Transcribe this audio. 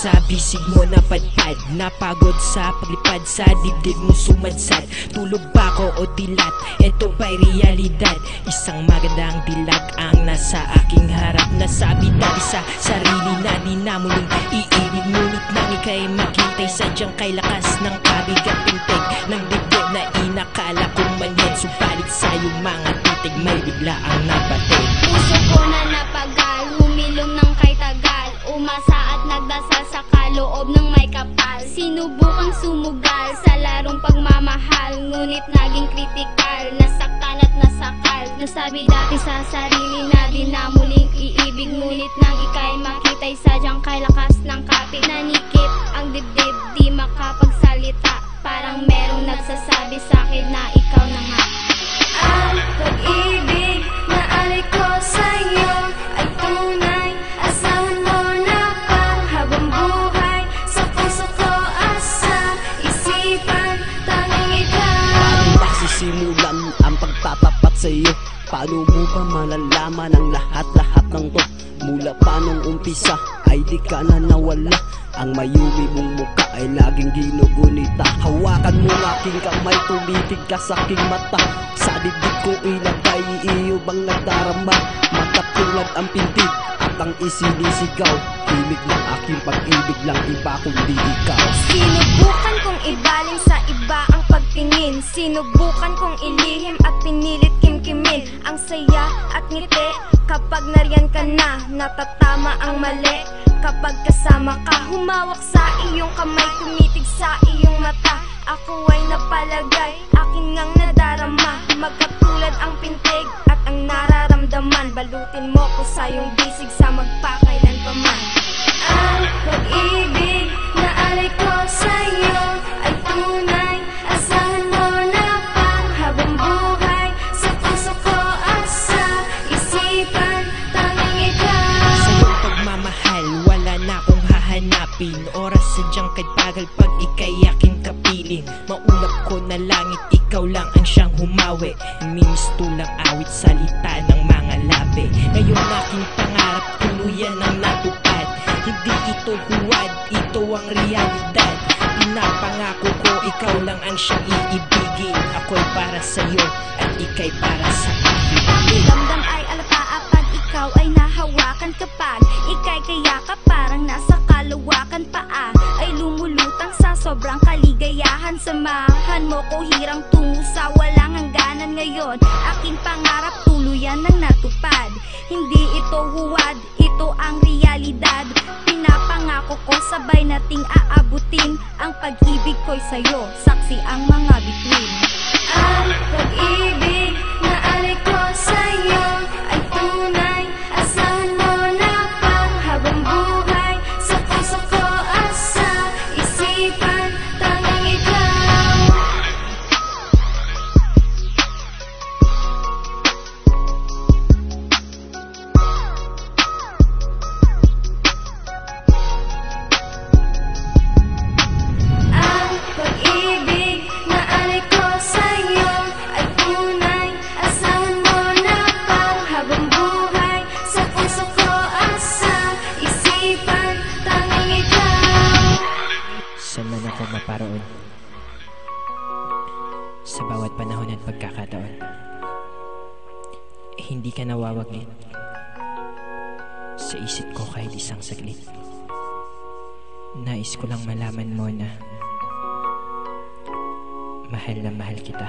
sa bisig mo napadpad, napagod sa paglipad sa dibdib mo sumadsad. Tulog ba ko o dilat? Ito ba'y realidad? Isang magandang dilag ang nasa aking harap. Nasabi dati sa sarili na di na muling iibig, ngunit nang ika'y makitay sadyang kay lakas ng kabigat pintig ng dibdib na inakala kong manyan. Subalit sa iyong mga titig may bigla ang nabatid. Puso ko na napagal, humilom ng kay tagal, umasa at nagdasal sa kaloob ng may kapal. Sinubukang sumugal sa larong pagmamahal, ngunit naging kritikal, nasaktan at nasakal. Nasabi dati sa sarili na di na muling iibig, ngunit nang ika'y makitay sadyang kay lakas ng kapit. Nanikip ang dibdib, di makapagsalita, parang merong nagsasabi sa'kin na ikaw na nga. Ang pag-ibig na alay ko sa'yo ay tunay, asahan mo na pang habang buhay. Sa puso ko asa, isipan, tanging ikaw. Paano nagsisimulan ang pagtatapat sa'yo? Paano mo ba malalaman ang lahat-lahat ng to? Mula pa nung umpisa ay di ka na nawala. Ang mayumi mong mukha ay laging ginugunita. Hawakan mo ang aking kamay, tumitig ka sa aking mata. Sa dibdib ko ilagay, iyo bang nagdarama? Magkatulad ang pintig at ang isinisigaw. Himig ng aking pag-ibig lang iba kundi ikaw. Sinubukan kong ibaling sa iba ang pagtingin, sinubukan kong ilihim at pinilit kimkimin ang saya at ngiti. Kapag nariyan ka na, natatama ang mali. Kapag kasama ka, humawak sa iyong kamay, tumitig sa iyong mata. Ako ay napalagay, akin ngang nadarama. Magkatulad ang pintig at ang nararamdaman. Balutin mo ko sa iyong bisig sa magpakailanpaman. Ang pag-ibig na alay ko sa'yo ay tunay, asahan mo na pang habang buhay. Sa puso ko asa, isipan, tanging ikaw. Sa iyong pagmamahal, wala na akong hahanapin. Oras sadyang kadbagal pag ika'y aking kapiling. Maulap ko na langit, ikaw lang ang siyang humawi. Mimistulang awit, salita ng mga labi. Ngayon aking pangarap, tuluyan ang natupad. Hindi ito huwad, ito ang realidad. Pinapangako ko, ikaw lang ang siyang iibigin. Ako'y para sa'yo at ika'y para sa akin. Pakiramdam ay alataa pag ikaw ay nahawakan. Kapag ika'y kayakap, parang nasa kalawakan. Paa ay lumulutang sa sobrang kaligayahan. Samahan mo ko hirang tungo sa walang hangganan. Ngayon aking pangarap tuluyan ng natupad. Hindi ito huwad, ito ang realidad. Pinapangako ko sabay nating aabutin ang pag-ibig ko'y sa'yo, saksi ang mga bituin. Ang pag-ibig na alay ko sa'yo ay tunay, asahan mo na pang habang buhay. Sa puso ko asa, isipan, tanging ikaw. Ang pag-ibig na alay ko sa'yo ay tunay, asahan mo na pang habang buhay. Sa puso ko asa, isipan, tanging ikaw. Saan man ako maparoon, sa bawat panahon at pagkakataon, hindi ka nawawaglit sa isip ko kahit isang saglit. Nais ko lang malaman mo na mahal kita.